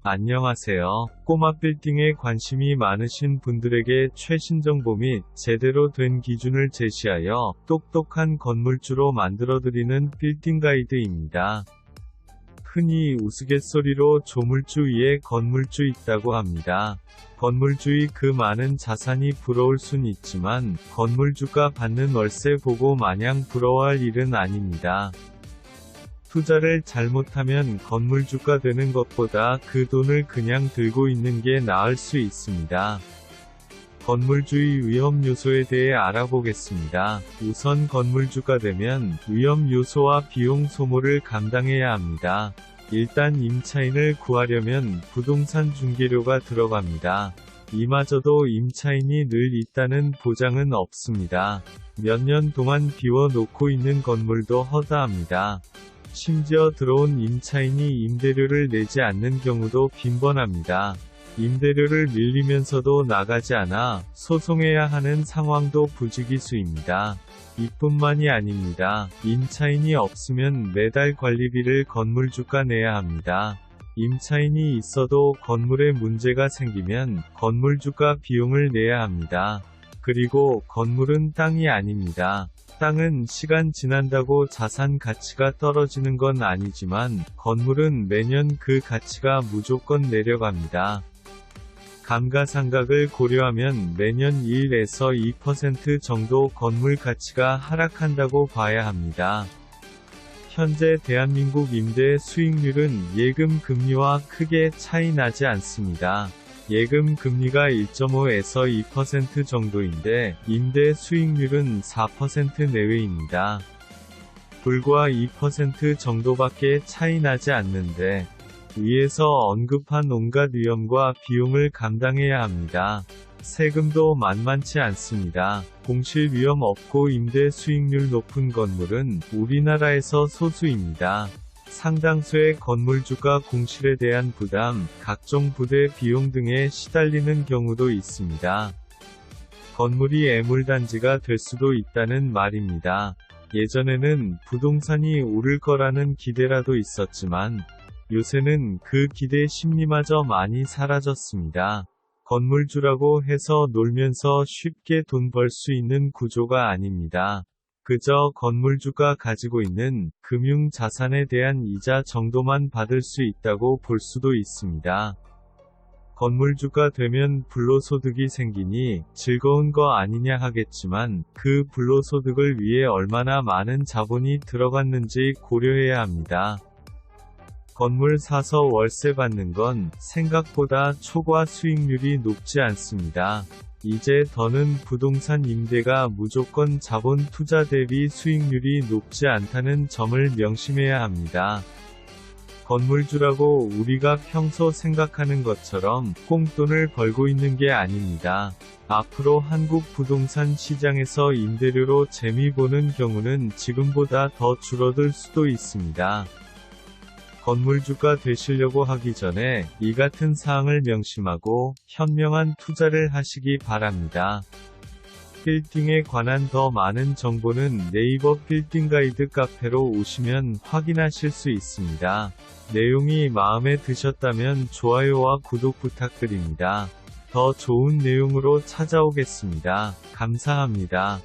안녕하세요. 꼬마 빌딩에 관심이 많으신 분들에게 최신 정보 및 제대로 된 기준을 제시하여 똑똑한 건물주로 만들어드리는 빌딩 가이드입니다. 흔히 우스갯소리로 조물주 위에 건물주 있다고 합니다. 건물주의 그 많은 자산이 부러울 순 있지만 건물주가 받는 월세 보고 마냥 부러워할 일은 아닙니다. 투자를 잘못하면 건물주가 되는 것보다 그 돈을 그냥 들고 있는 게 나을 수 있습니다. 건물주의 위험 요소에 대해 알아보겠습니다. 우선 건물주가 되면 위험 요소와 비용 소모를 감당해야 합니다. 일단 임차인을 구하려면 부동산 중개료가 들어갑니다. 이마저도 임차인이 늘 있다는 보장은 없습니다. 몇 년 동안 비워놓고 있는 건물도 허다합니다. 심지어 들어온 임차인이 임대료를 내지 않는 경우도 빈번합니다. 임대료를 밀리면서도 나가지 않아 소송해야 하는 상황도 부지기수입니다. 이뿐만이 아닙니다. 임차인이 없으면 매달 관리비를 건물주가 내야 합니다. 임차인이 있어도 건물에 문제가 생기면 건물주가 비용을 내야 합니다. 그리고 건물은 땅이 아닙니다. 땅은 시간 지난다고 자산 가치가 떨어지는 건 아니지만 건물은 매년 그 가치가 무조건 내려갑니다. 감가상각을 고려하면 매년 1에서 2% 정도 건물 가치가 하락한다고 봐야 합니다. 현재 대한민국 임대 수익률은 예금 금리와 크게 차이 나지 않습니다. 예금 금리가 1.5에서 2% 정도인데 임대 수익률은 4% 내외입니다. 불과 2% 정도밖에 차이 나지 않는데 위에서 언급한 온갖 위험과 비용을 감당해야 합니다. 세금도 만만치 않습니다. 공실 위험 없고 임대 수익률 높은 건물은 우리나라에서 소수입니다. 상당수의 건물주가 공실에 대한 부담, 각종 부대 비용 등에 시달리는 경우도 있습니다. 건물이 애물단지가 될 수도 있다는 말입니다. 예전에는 부동산이 오를 거라는 기대라도 있었지만 요새는 그 기대 심리마저 많이 사라졌습니다. 건물주라고 해서 놀면서 쉽게 돈 벌 수 있는 구조가 아닙니다. 그저 건물주가 가지고 있는 금융 자산에 대한 이자 정도만 받을 수 있다고 볼 수도 있습니다. 건물주가 되면 불로소득이 생기니 즐거운 거 아니냐 하겠지만 그 불로소득을 위해 얼마나 많은 자본이 들어갔는지 고려해야 합니다. 건물 사서 월세 받는 건 생각보다 초과 수익률이 높지 않습니다. 이제 더는 부동산 임대가 무조건 자본 투자 대비 수익률이 높지 않다는 점을 명심해야 합니다. 건물주라고 우리가 평소 생각하는 것처럼 꽁돈을 벌고 있는 게 아닙니다. 앞으로 한국 부동산 시장에서 임대료로 재미 보는 경우는 지금보다 더 줄어들 수도 있습니다. 건물주가 되시려고 하기 전에 이 같은 사항을 명심하고 현명한 투자를 하시기 바랍니다. 빌딩에 관한 더 많은 정보는 네이버 빌딩 가이드 카페로 오시면 확인하실 수 있습니다. 내용이 마음에 드셨다면 좋아요와 구독 부탁드립니다. 더 좋은 내용으로 찾아오겠습니다. 감사합니다.